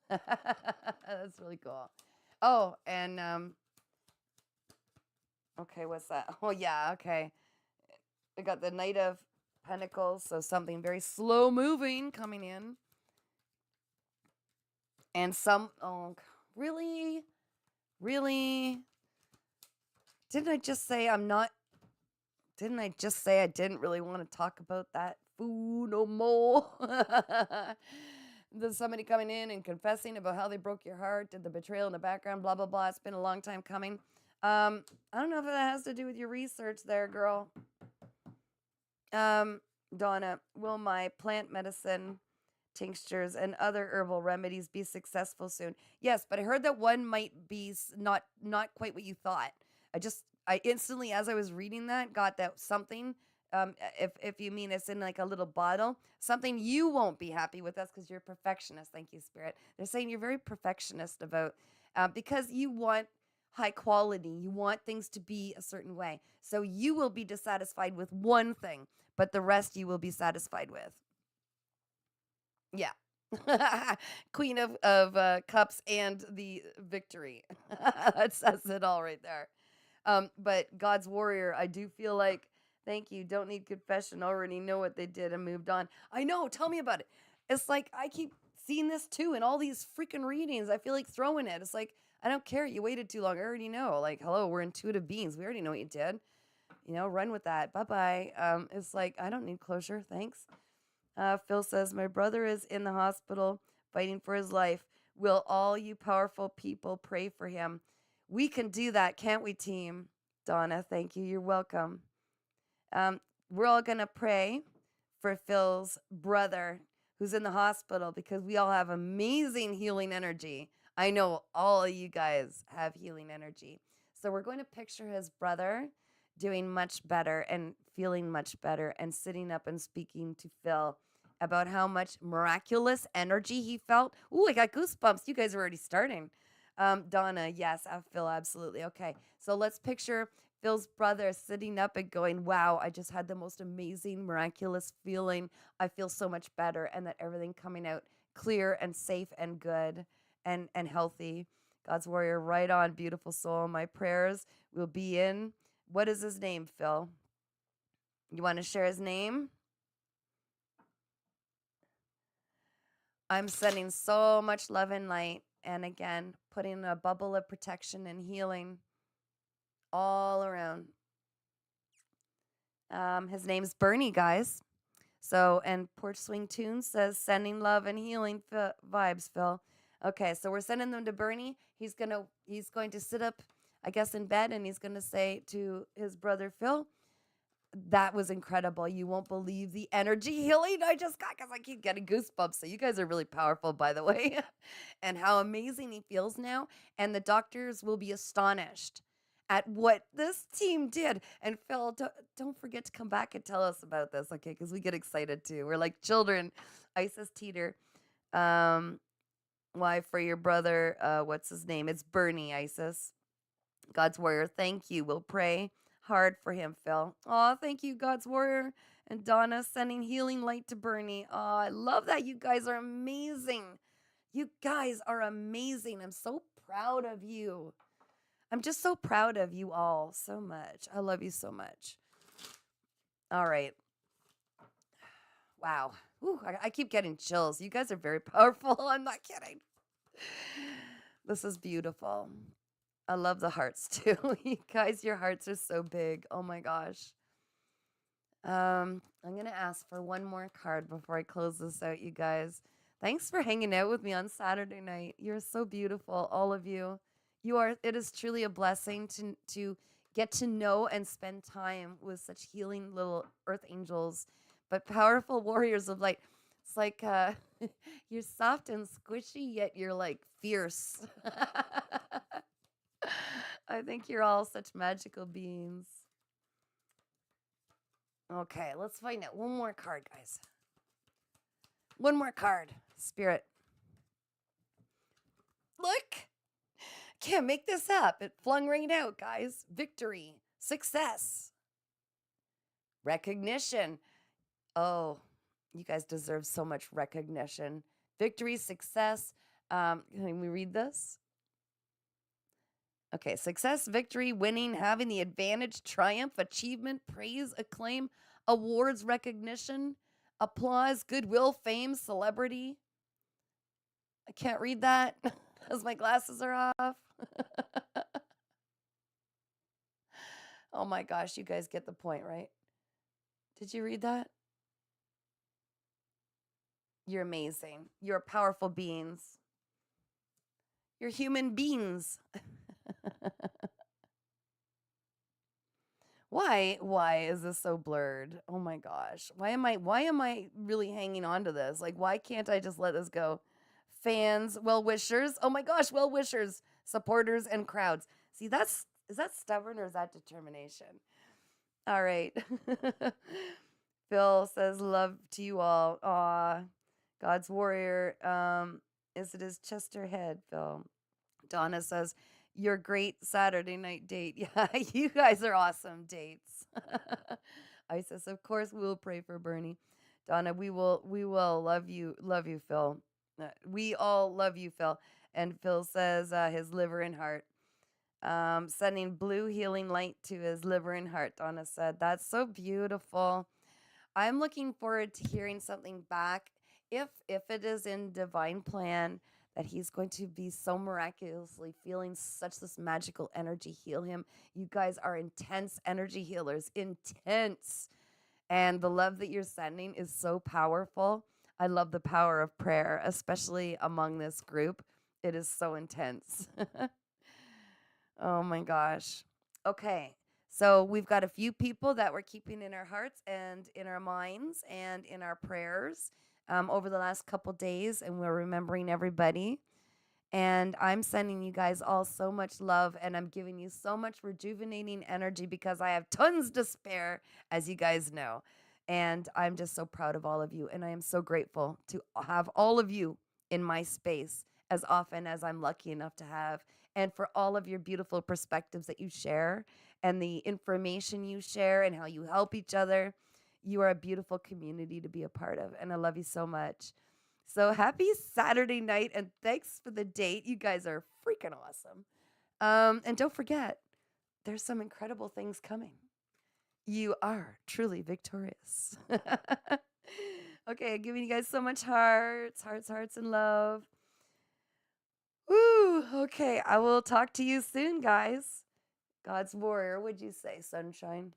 Speaker 1: That's really cool. Oh, and okay, what's that? Oh, yeah, okay. We got the Knight of Pentacles, so something very slow moving coming in. And really? Didn't I just say I didn't really want to talk about that food no more? There's somebody coming in and confessing about how they broke your heart, did the betrayal in the background, blah, blah, blah. It's been a long time coming. I don't know if that has to do with your research there, girl. Donna, will my plant medicine tinctures and other herbal remedies be successful soon? Yes, but I heard that one might be not quite what you thought. I instantly, as I was reading that, got that something. If you mean it's in like a little bottle, something you won't be happy with us because you're a perfectionist. Thank you, Spirit. They're saying you're very perfectionist about because you want high quality. You want things to be a certain way. So you will be dissatisfied with one thing, but the rest you will be satisfied with. Yeah. Queen of Cups and the victory. That says it all right there. But God's warrior, I do feel like, thank you, don't need confession, already know what they did and moved on. I know, tell me about it. It's like, I keep seeing this too in all these freaking readings. I feel like throwing it. It's like, I don't care, you waited too long, I already know. Like, hello, we're intuitive beings, we already know what you did. You know, run with that, bye-bye. It's like, I don't need closure, thanks. Phil says, my brother is in the hospital fighting for his life. Will all you powerful people pray for him? We can do that, can't we, team? Donna, thank you. You're welcome. We're all going to pray for Phil's brother who's in the hospital because we all have amazing healing energy. I know all of you guys have healing energy. So we're going to picture his brother doing much better and feeling much better and sitting up and speaking to Phil about how much miraculous energy he felt. Ooh, I got goosebumps. You guys are already starting. Donna, yes, Phil, absolutely. Okay, so let's picture Phil's brother sitting up and going, wow, I just had the most amazing, miraculous feeling. I feel so much better, and that everything coming out clear and safe and good and healthy. God's warrior, right on, beautiful soul. My prayers will be in. What is his name, Phil? You want to share his name? I'm sending so much love and light. And again, putting a bubble of protection and healing all around. His name's Bernie, guys. So, and Porch Swing Tunes says, sending love and healing vibes, Phil. Okay, so we're sending them to Bernie. He's going to sit up, I guess, in bed, and he's going to say to his brother, Phil, that was incredible. You won't believe the energy healing I just got because I keep getting goosebumps. So you guys are really powerful, by the way, and how amazing he feels now. And the doctors will be astonished at what this team did. And Phil, don't forget to come back and tell us about this, okay? Because we get excited too. We're like children. Isis Teeter. Why for your brother? What's his name? It's Bernie, Isis. God's warrior, thank you. We'll pray hard for him, Phil. Oh, thank you, God's warrior. And Donna sending healing light to Bernie. Oh, I love that. You guys are amazing. You guys are amazing. I'm so proud of you. I'm just so proud of you all so much. I love you so much. All right. Wow. Ooh, I keep getting chills. You guys are very powerful. I'm not kidding. This is beautiful. I love the hearts too. You guys, your hearts are so big. Oh my gosh. I'm gonna ask for one more card before I close this out, you guys. Thanks for hanging out with me on Saturday night. You're so beautiful, all of you. You are. It is truly a blessing to get to know and spend time with such healing little earth angels, but powerful warriors of light. It's like you're soft and squishy, yet you're like fierce. I think you're all such magical beings. Okay, let's find out one more card, guys. One more card. Spirit. Look! Can't make this up. It flung right out, guys. Victory. Success. Recognition. Oh, you guys deserve so much recognition. Victory, success. Can we read this? Okay, success, victory, winning, having the advantage, triumph, achievement, praise, acclaim, awards, recognition, applause, goodwill, fame, celebrity. I can't read that because my glasses are off. Oh my gosh, you guys get the point, right? Did you read that? You're amazing. You're powerful beings. You're human beings. Why is this so blurred? Oh my gosh. Why am I really hanging on to this? Like, why can't I just let this go? Fans, well-wishers. Oh my gosh, well-wishers, supporters, and crowds. See, is that stubborn or is that determination? All right. Phil says love to you all. Aw. God's warrior. Is it his Chester head, Phil? Donna says, your great Saturday night date. Yeah, you guys are awesome dates. Isis, of course, we will pray for Bernie. Donna, we will love you, Phil. We all love you, Phil. And Phil says his liver and heart. Sending blue healing light to his liver and heart, Donna said. That's so beautiful. I'm looking forward to hearing something back. If it is in divine plan that he's going to be so miraculously feeling such this magical energy heal him. You guys are intense energy healers, intense. And the love that you're sending is so powerful. I love the power of prayer, especially among this group. It is so intense. Oh my gosh. Okay. So we've got a few people that we're keeping in our hearts and in our minds and in our prayers over the last couple days, and we're remembering everybody. And I'm sending you guys all so much love, and I'm giving you so much rejuvenating energy because I have tons to spare, as you guys know. And I'm just so proud of all of you, and I am so grateful to have all of you in my space as often as I'm lucky enough to have, and for all of your beautiful perspectives that you share and the information you share and how you help each other. You are a beautiful community to be a part of, and I love you so much. So happy Saturday night, and thanks for the date. You guys are freaking awesome. And don't forget, there's some incredible things coming. You are truly victorious. Okay, I'm giving you guys so much hearts, and love. Woo! Okay, I will talk to you soon, guys. God's warrior, would you say, sunshine?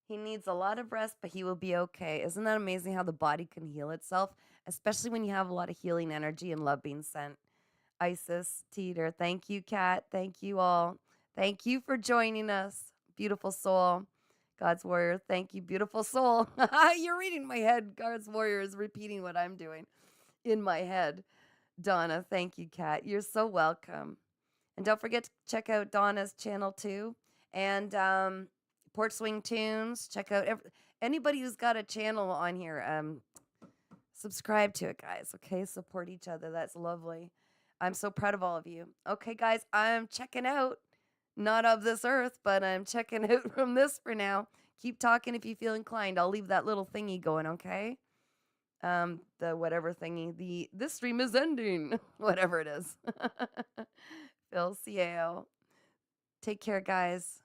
Speaker 1: He needs a lot of rest, but he will be okay. Isn't that amazing how the body can heal itself, especially when you have a lot of healing energy and love being sent? Isis, Teeter, thank you, Kat. Thank you all. Thank you for joining us, beautiful soul. God's warrior, thank you, beautiful soul. You're reading my head. God's warrior is repeating what I'm doing in my head. Donna, thank you, Kat. You're so welcome. And don't forget to check out Donna's channel too. And Porch Swing Tunes. Check out anybody who's got a channel on here. Subscribe to it, guys. Okay, support each other. That's lovely. I'm so proud of all of you. Okay, guys, I'm checking out. Not of this earth, but I'm checking out from this for now. Keep talking if you feel inclined. I'll leave that little thingy going, okay? The whatever thingy. This stream is ending. Whatever it is. Phil CAO. Take care, guys.